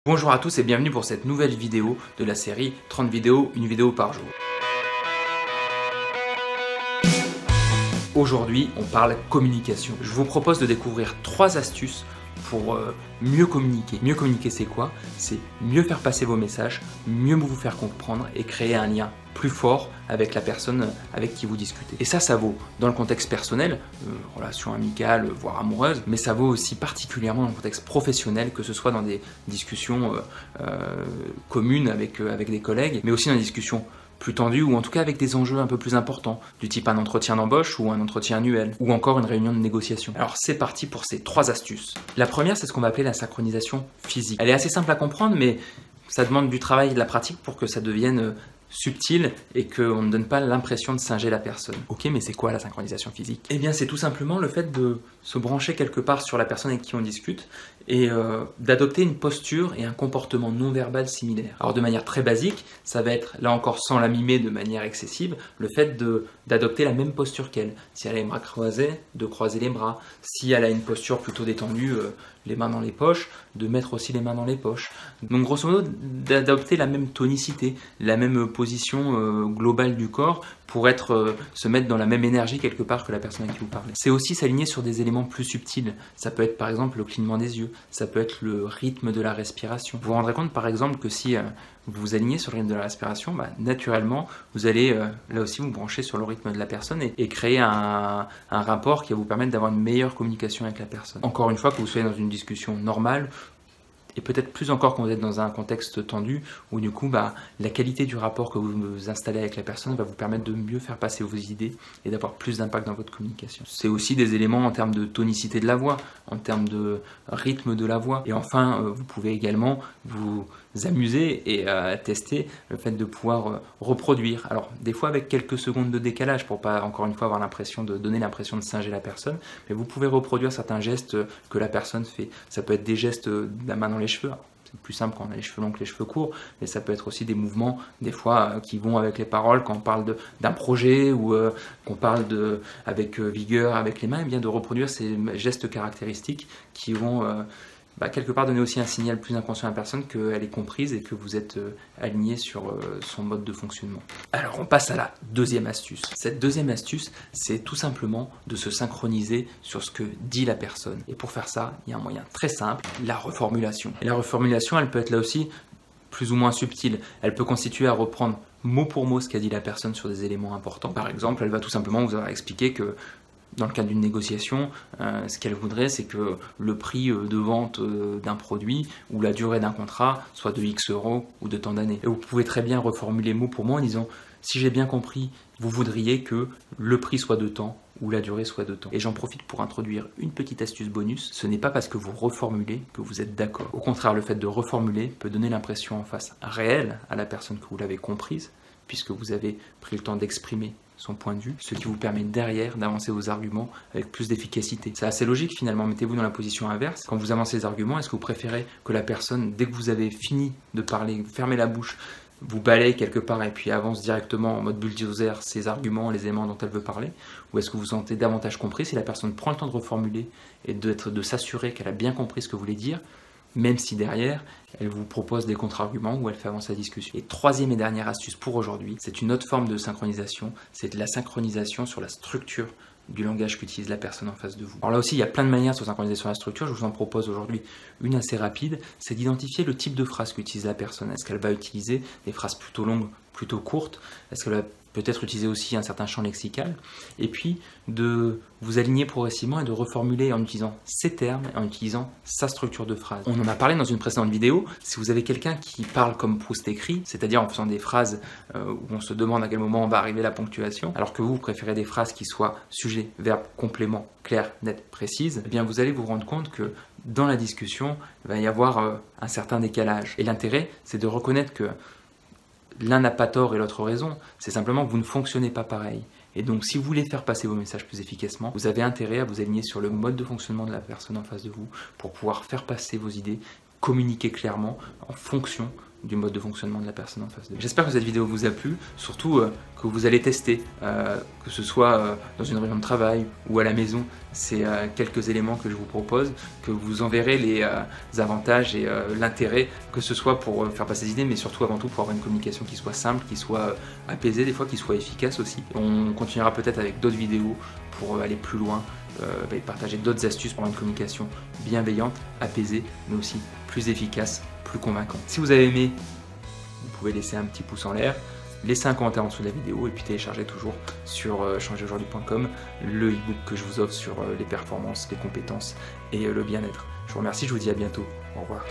Bonjour à tous et bienvenue pour cette nouvelle vidéo de la série 30 vidéos, une vidéo par jour. Aujourd'hui, on parle communication. Je vous propose de découvrir 3 astuces pour mieux communiquer. Mieux communiquer, c'est quoi? C'est mieux faire passer vos messages, mieux vous faire comprendre et créer un lien plus fort avec la personne avec qui vous discutez. Et ça vaut dans le contexte personnel, relation amicale, voire amoureuse, mais ça vaut aussi particulièrement dans le contexte professionnel, que ce soit dans des discussions communes avec des collègues, mais aussi dans des discussions plus tendu ou en tout cas avec des enjeux un peu plus importants, du type un entretien d'embauche ou un entretien annuel, ou encore une réunion de négociation. Alors c'est parti pour ces 3 astuces. La première, c'est ce qu'on va appeler la synchronisation physique. Elle est assez simple à comprendre, mais ça demande du travail et de la pratique pour que ça devienne subtil et qu'on ne donne pas l'impression de singer la personne. Ok, mais c'est quoi la synchronisation physique? Eh bien c'est tout simplement le fait de se brancher quelque part sur la personne avec qui on discute et d'adopter une posture et un comportement non verbal similaire. Alors de manière très basique, ça va être, là encore sans la mimer de manière excessive, le fait d'adopter la même posture qu'elle. Si elle a les bras croisés, de croiser les bras. Si elle a une posture plutôt détendue, les mains dans les poches, de mettre aussi les mains dans les poches. Donc grosso modo, d'adopter la même tonicité, la même position globale du corps pour se mettre dans la même énergie quelque part que la personne à qui vous parlez. C'est aussi s'aligner sur des éléments plus subtils. Ça peut être par exemple le clignement des yeux, ça peut être le rythme de la respiration. Vous vous rendrez compte par exemple que si vous vous alignez sur le rythme de la respiration, naturellement vous allez là aussi vous brancher sur le rythme de la personne et créer un rapport qui va vous permettre d'avoir une meilleure communication avec la personne. Encore une fois, que vous soyez dans une discussion normale, et peut-être plus encore quand vous êtes dans un contexte tendu, où du coup la qualité du rapport que vous installez avec la personne va vous permettre de mieux faire passer vos idées et d'avoir plus d'impact dans votre communication. C'est aussi des éléments en termes de tonicité de la voix, en termes de rythme de la voix. Et enfin, vous pouvez également vous amuser et tester le fait de pouvoir reproduire. Alors des fois avec quelques secondes de décalage pour pas encore une fois avoir l'impression de donner l'impression de singer la personne, mais vous pouvez reproduire certains gestes que la personne fait. Ça peut être des gestes de la main dans les cheveux. C'est plus simple quand on a les cheveux longs que les cheveux courts, mais ça peut être aussi des mouvements, des fois, qui vont avec les paroles, quand on parle d'un projet ou qu'on parle avec vigueur, avec les mains, et bien de reproduire ces gestes caractéristiques qui vont quelque part donner aussi un signal plus inconscient à la personne qu'elle est comprise et que vous êtes aligné sur son mode de fonctionnement. Alors on passe à la deuxième astuce. Cette deuxième astuce, c'est tout simplement de se synchroniser sur ce que dit la personne. Et pour faire ça, il y a un moyen très simple, la reformulation. Et la reformulation, elle peut être là aussi plus ou moins subtile. Elle peut constituer à reprendre mot pour mot ce qu'a dit la personne sur des éléments importants. Par exemple, elle va tout simplement vous avoir expliqué que dans le cadre d'une négociation, ce qu'elle voudrait, c'est que le prix de vente d'un produit ou la durée d'un contrat soit de X euros ou de tant d'années. Et vous pouvez très bien reformuler mot pour mot en disant « Si j'ai bien compris, vous voudriez que le prix soit de temps ou la durée soit de temps. » Et j'en profite pour introduire une petite astuce bonus. Ce n'est pas parce que vous reformulez que vous êtes d'accord. Au contraire, le fait de reformuler peut donner l'impression en face réelle à la personne que vous l'avez comprise, puisque vous avez pris le temps d'exprimer son point de vue, ce qui vous permet derrière d'avancer vos arguments avec plus d'efficacité. C'est assez logique finalement, mettez-vous dans la position inverse. Quand vous avancez les arguments, est-ce que vous préférez que la personne, dès que vous avez fini de parler, fermez la bouche, vous balaye quelque part et puis avance directement en mode bulldozer ses arguments, les éléments dont elle veut parler? Ou est-ce que vous vous sentez davantage compris si la personne prend le temps de reformuler et de s'assurer qu'elle a bien compris ce que vous voulez dire, même si derrière, elle vous propose des contre-arguments ou elle fait avancer la discussion. Et troisième et dernière astuce pour aujourd'hui, c'est une autre forme de synchronisation, c'est de la synchronisation sur la structure du langage qu'utilise la personne en face de vous. Alors là aussi, il y a plein de manières de se synchroniser sur la structure, je vous en propose aujourd'hui une assez rapide, c'est d'identifier le type de phrase qu'utilise la personne. Est-ce qu'elle va utiliser des phrases plutôt longues, plutôt courtes? Est-ce qu'elle va peut-être utiliser aussi un certain champ lexical? Et puis de vous aligner progressivement et de reformuler en utilisant ces termes et en utilisant sa structure de phrase. On en a parlé dans une précédente vidéo. Si vous avez quelqu'un qui parle comme Proust écrit, c'est-à-dire en faisant des phrases où on se demande à quel moment va arriver la ponctuation, alors que vous préférez des phrases qui soient sujet, verbe, complément, clair, net, précise, eh bien vous allez vous rendre compte que dans la discussion, il va y avoir un certain décalage. Et l'intérêt, c'est de reconnaître que l'un n'a pas tort et l'autre raison, c'est simplement que vous ne fonctionnez pas pareil. Et donc si vous voulez faire passer vos messages plus efficacement, vous avez intérêt à vous aligner sur le mode de fonctionnement de la personne en face de vous pour pouvoir faire passer vos idées, communiquer clairement en fonction du mode de fonctionnement de la personne en face de vous. J'espère que cette vidéo vous a plu, surtout que vous allez tester, que ce soit dans une réunion de travail ou à la maison. C'est quelques éléments que je vous propose, que vous en verrez les avantages et l'intérêt, que ce soit pour faire passer des idées, mais surtout avant tout pour avoir une communication qui soit simple, qui soit apaisée, des fois qui soit efficace aussi. On continuera peut-être avec d'autres vidéos pour aller plus loin, et partager d'autres astuces pour avoir une communication bienveillante, apaisée, mais aussi plus efficace, plus convaincante. Si vous avez aimé, vous pouvez laisser un petit pouce en l'air, laisser un commentaire en dessous de la vidéo et puis télécharger toujours sur changeraujourd'hui.com le e-book que je vous offre sur les performances, les compétences et le bien-être. Je vous remercie, je vous dis à bientôt. Au revoir.